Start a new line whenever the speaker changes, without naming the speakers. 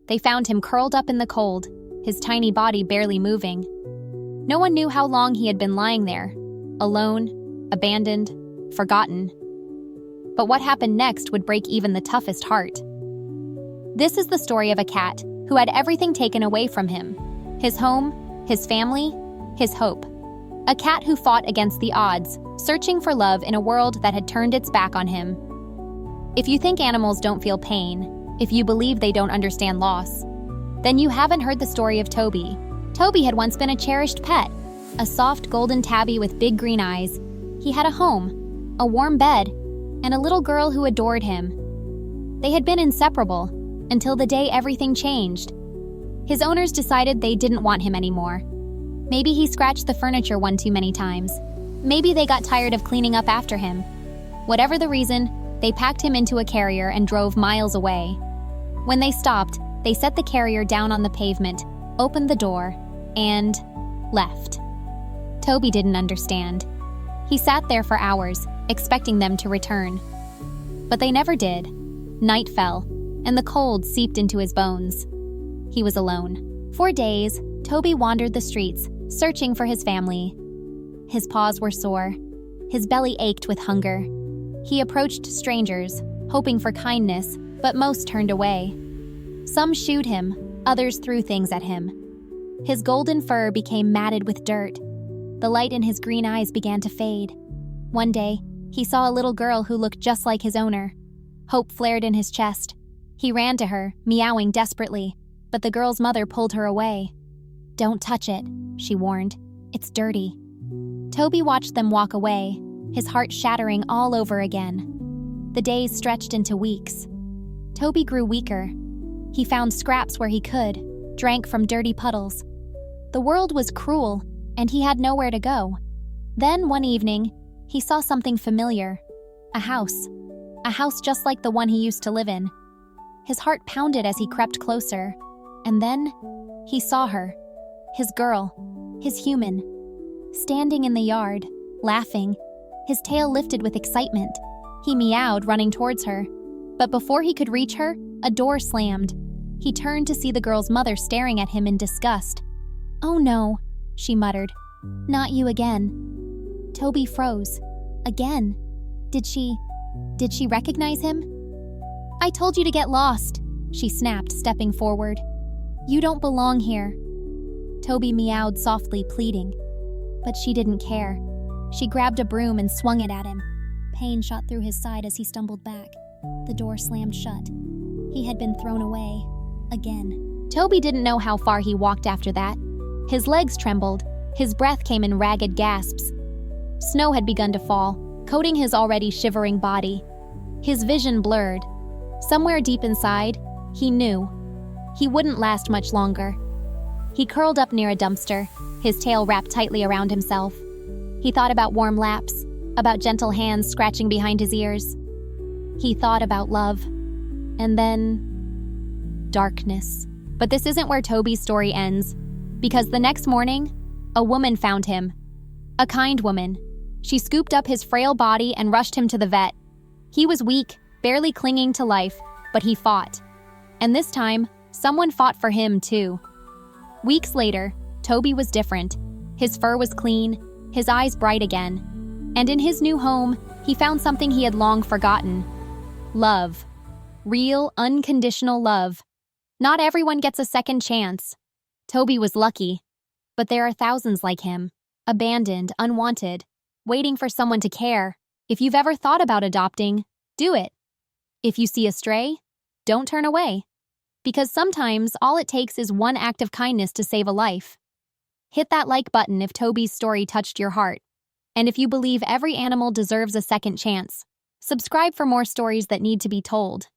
They found him curled up in the cold, his tiny body barely moving. No one knew how long he had been lying there, alone, abandoned, forgotten. But what happened next would break even the toughest heart. This is the story of a cat who had everything taken away from him: his home, his family, his hope. A cat who fought against the odds, searching for love in a world that had turned its back on him. If you think animals don't feel pain, if you believe they don't understand loss, then you haven't heard the story of Toby. Toby had once been a cherished pet, a soft golden tabby with big green eyes. He had a home, a warm bed, and a little girl who adored him. They had been inseparable until the day everything changed. His owners decided they didn't want him anymore. Maybe he scratched the furniture one too many times. Maybe they got tired of cleaning up after him. Whatever the reason, they packed him into a carrier and drove miles away. When they stopped, they set the carrier down on the pavement, opened the door, and left. Toby didn't understand. He sat there for hours, expecting them to return. But they never did. Night fell, and the cold seeped into his bones. He was alone. For days, Toby wandered the streets, searching for his family. His paws were sore. His belly ached with hunger. He approached strangers, hoping for kindness, but most turned away. Some shooed him, others threw things at him. His golden fur became matted with dirt. The light in his green eyes began to fade. One day, he saw a little girl who looked just like his owner. Hope flared in his chest. He ran to her, meowing desperately, but the girl's mother pulled her away. "Don't touch it," she warned. "It's dirty." Toby watched them walk away, his heart shattering all over again. The days stretched into weeks. Toby grew weaker. He found scraps where he could, drank from dirty puddles. The world was cruel, and he had nowhere to go. Then, one evening, he saw something familiar. A house just like the one he used to live in. His heart pounded as he crept closer, and then he saw her, his girl, his human, standing in the yard, laughing, his tail lifted with excitement. He meowed, running towards her. But before he could reach her, a door slammed. He turned to see the girl's mother staring at him in disgust. "Oh no," she muttered. "Not you again." Toby froze. Again. Did she recognize him? "I told you to get lost," she snapped, stepping forward. "You don't belong here." Toby meowed softly, pleading. But she didn't care. She grabbed a broom and swung it at him. Pain shot through his side as he stumbled back. The door slammed shut. He had been thrown away. Again. Toby didn't know how far he walked after that. His legs trembled. His breath came in ragged gasps. Snow had begun to fall, coating his already shivering body. His vision blurred. Somewhere deep inside, he knew he wouldn't last much longer. He curled up near a dumpster, his tail wrapped tightly around himself. He thought about warm laps, about gentle hands scratching behind his ears. He thought about love. And then darkness. But this isn't where Toby's story ends, because the next morning, a woman found him. A kind woman. She scooped up his frail body and rushed him to the vet. He was weak, barely clinging to life, but he fought. And this time, someone fought for him too. Weeks later, Toby was different. His fur was clean, his eyes bright again. And in his new home, he found something he had long forgotten. Love. Real, unconditional love. Not everyone gets a second chance. Toby was lucky. But there are thousands like him. Abandoned, unwanted, waiting for someone to care. If you've ever thought about adopting, do it. If you see a stray, don't turn away. Because sometimes all it takes is one act of kindness to save a life. Hit that like button if Toby's story touched your heart. And if you believe every animal deserves a second chance, subscribe for more stories that need to be told.